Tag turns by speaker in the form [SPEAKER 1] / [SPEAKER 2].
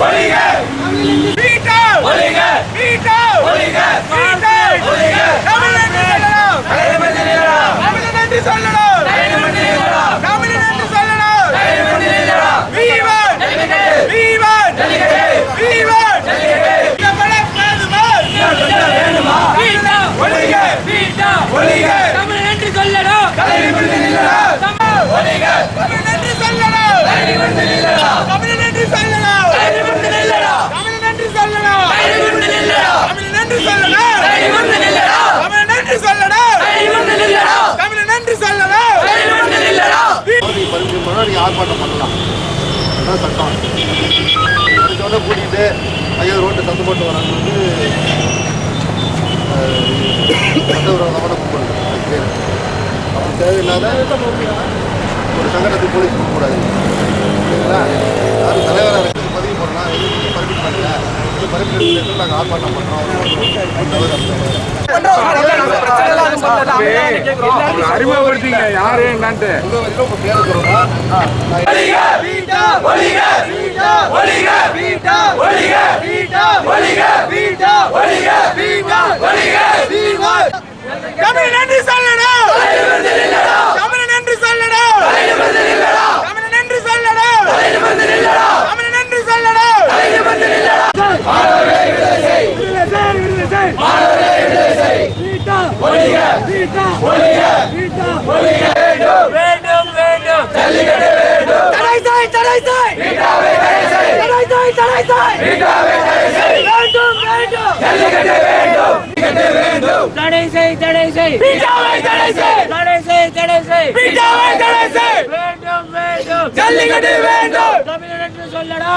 [SPEAKER 1] ஒழிக வீட்டா ஒழிக வீட்டா ஒழிக வீட்டா ஒழிக தமிழன் சொல்லணும் தமிழன் என்று சொல்லணும் தமிழன் என்று சொல்லணும் வீவன் வீவன் வீவன் வேண்டுமா வீட்டா ஒழிக வீட்டா ஒழிக தமிழன் என்று சொல்லணும் ஒழிக தமிழன் என்று சொல்லணும் தமிழன் என்று சொல்லணும் தமிழன் என்று சொல்லணும் தமிழன் என்று சொல்லணும் தமிழன் என்று சொல்லணும் தமிழன் என்று சொல்லணும்
[SPEAKER 2] நீங்க ஆர்ப்பாட்டம் பண்ணலாம், அதான் சட்டம். சொன்ன கூட்டிகிட்டு ஐயோ ரோட்டு சத்து போட்டு வராங்க சட்டவிரோதமான கூப்பிடுது. அப்படி தேவையில்லாத ஒரு சங்கடத்துக்கு போலீஸ் போகக்கூடாது. சரிங்களா? யாரும் தலைவராக இருக்குது பதிவு பண்ணலாம், எதுவும் பர்மிட் பண்ணல, இது பர்மிட் நாங்கள் ஆர்ப்பாட்டம் பண்ணுறோம்.
[SPEAKER 3] அறிமுகப்படுத்திங்க யாரு என்னன்ட்டு.
[SPEAKER 1] தமிழன் என்று சொல்லணும் தமிழன் என்று சொல்லணும் தமிழன் என்று சொல்லணும் தமிழன் என்று சொல்லணும் வேண்டும் வேண்டும் தடை செய் தடை செய் தடை செய் தடை செய் வேண்டும் வேண்டும் தடை செய் தடை செய் தடை செய் தடை செய் தடை செய் தடை செய் வேண்டும் வேண்டும் ஜல்லிக்கட்டு வேண்டும் தமிழன் என்று சொல்லடா